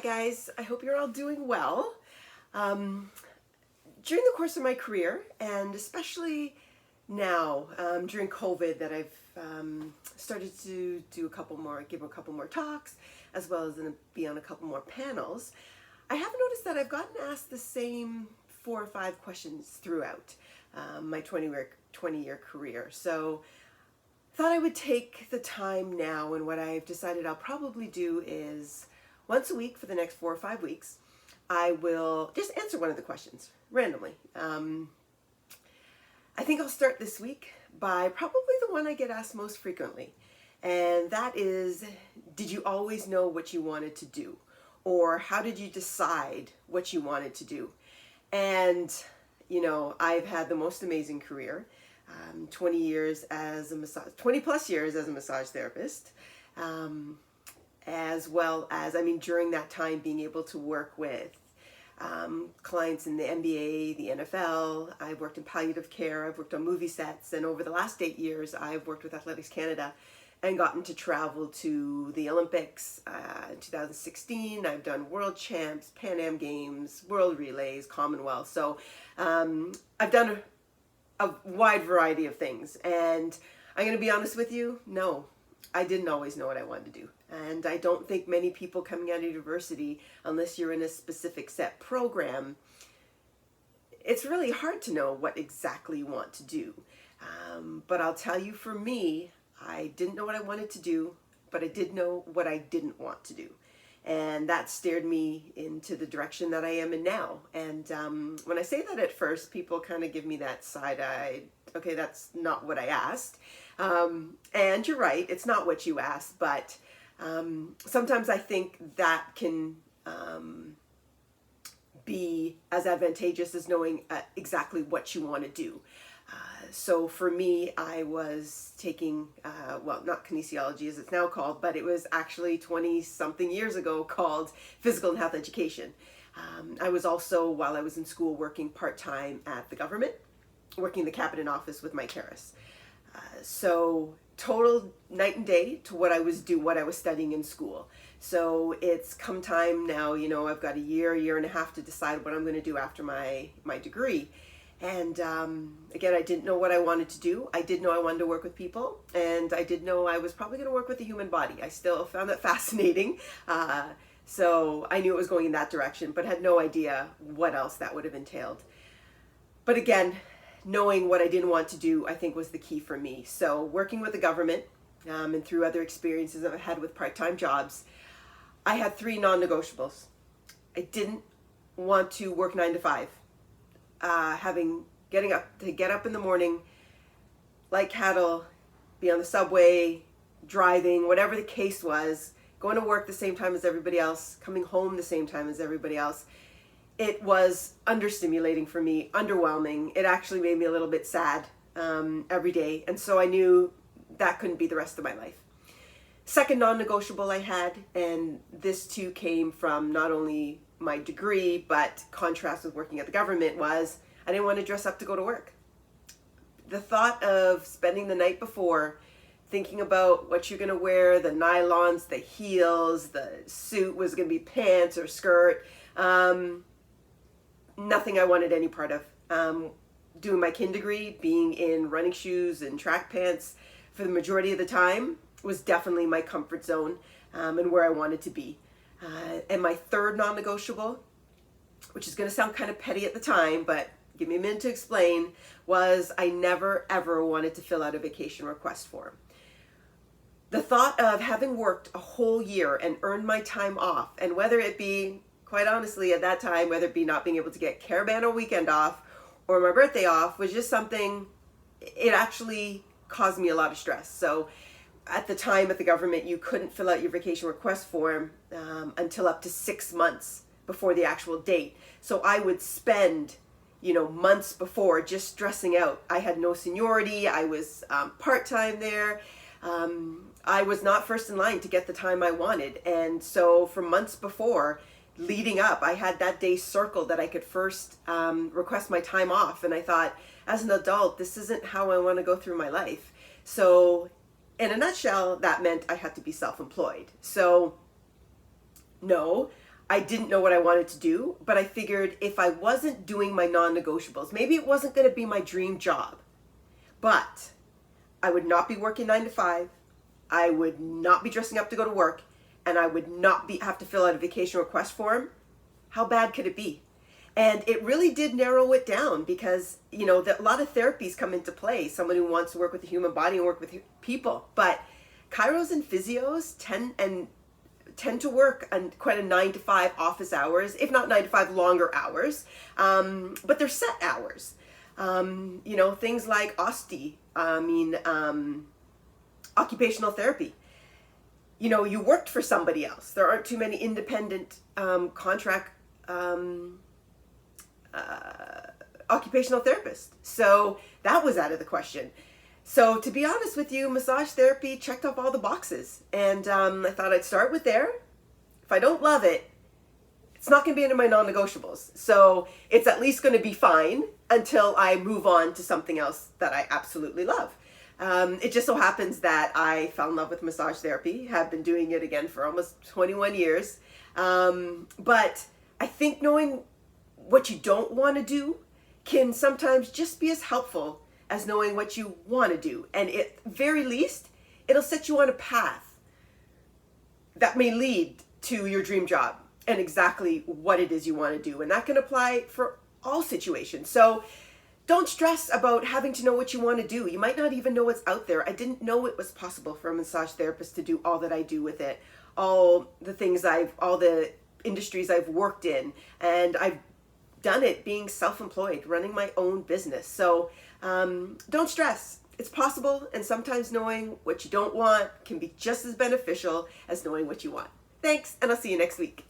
guys, I hope you're all doing well. During the course of my career, and especially now during COVID, that I've started to do give a couple more talks, as well as be on a couple more panels. I have noticed that I've gotten asked the same 4 or 5 questions throughout my 20-year career. So I thought I would take the time now, and what I've decided I'll probably do is once a week for the next 4 or 5 weeks, I will just answer one of the questions randomly. I think I'll start this week by probably the one I get asked most frequently. And that is, did you always know what you wanted to do? Or how did you decide what you wanted to do? And, I've had the most amazing career, 20 plus years as a massage therapist. As well as, during that time being able to work with clients in the NBA, the NFL. I've worked in palliative care, I've worked on movie sets, and over the last 8 years, I've worked with Athletics Canada and gotten to travel to the Olympics in 2016. I've done World Champs, Pan Am Games, World Relays, Commonwealth. So I've done a wide variety of things. And I'm going to be honest with you, no, I didn't always know what I wanted to do. And I don't think many people coming out of university, unless you're in a specific set program, it's really hard to know what exactly you want to do. But I'll tell you, for me, I didn't know what I wanted to do, but I did know what I didn't want to do. And that steered me into the direction that I am in now. And when I say that at first, people kind of give me that side eye, okay, that's not what I asked. And you're right, it's not what you asked, but sometimes I think that can be as advantageous as knowing exactly what you want to do. So for me, I was taking, not kinesiology as it's now called, but it was actually 20-something years ago called physical and health education. I was also, while I was in school, working part-time at the government, working the cabinet office with Mike Harris. So total night and day to what I was studying in school. So it's come time now, I've got a year and a half to decide what I'm going to do after my degree. And again, I didn't know what I wanted to do. I did know I wanted to work with people, and I did know I was probably going to work with the human body. I still found that fascinating. So I knew it was going in that direction, but had no idea what else that would have entailed. But again, knowing what I didn't want to do, I think, was the key for me. So working with the government and through other experiences I've had with part-time jobs, I had 3 non-negotiables. I didn't want to work 9 to 5. Get up in the morning, like cattle, be on the subway, driving, whatever the case was, going to work the same time as everybody else, coming home the same time as everybody else. It was understimulating for me, underwhelming. It actually made me a little bit sad every day. And so I knew that couldn't be the rest of my life. Second non-negotiable I had, and this too came from not only my degree, but contrast with working at the government, was I didn't want to dress up to go to work. The thought of spending the night before thinking about what you're going to wear, the nylons, the heels, the suit was going to be pants or skirt, nothing I wanted any part of. Doing my kin degree, being in running shoes and track pants for the majority of the time was definitely my comfort zone and where I wanted to be. And my third non-negotiable, which is going to sound kind of petty at the time, but give me a minute to explain, was I never ever wanted to fill out a vacation request form. The thought of having worked a whole year and earned my time off, and whether it be, quite honestly at that time, whether it be not being able to get caravan or weekend off or my birthday off, was just something, it actually caused me a lot of stress. So at the time at the government, you couldn't fill out your vacation request form until up to 6 months before the actual date. So I would spend, months before just stressing out. I had no seniority. I was part-time there. I was not first in line to get the time I wanted. And so for months before, leading up, I had that day circled that I could first request my time off. And I thought, as an adult, this isn't how I want to go through my life. So in a nutshell, that meant I had to be self-employed. So no, I didn't know what I wanted to do, but I figured if I wasn't doing my non-negotiables, maybe it wasn't going to be my dream job, but I would not be working 9 to 5. I would not be dressing up to go to work, and I would not have to fill out a vacation request form. How bad could it be? And it really did narrow it down because, a lot of therapies come into play. Someone who wants to work with the human body and work with people. But chiros and physios tend to work on quite a 9 to 5 office hours, if not 9 to 5 longer hours. But they're set hours. Things like occupational therapy. You worked for somebody else. There aren't too many independent contract occupational therapists. So that was out of the question. So to be honest with you, massage therapy checked off all the boxes. And I thought I'd start with there. If I don't love it, it's not going to be into my non-negotiables. So it's at least going to be fine until I move on to something else that I absolutely love. It just so happens that I fell in love with massage therapy, have been doing it again for almost 21 years. But I think knowing what you don't want to do can sometimes just be as helpful as knowing what you want to do. And at very least, it'll set you on a path that may lead to your dream job and exactly what it is you want to do. And that can apply for all situations. So don't stress about having to know what you want to do. You might not even know what's out there. I didn't know it was possible for a massage therapist to do all that I do with it. All the industries I've worked in, and I've done it being self-employed, running my own business. So don't stress. It's possible, and sometimes knowing what you don't want can be just as beneficial as knowing what you want. Thanks, and I'll see you next week.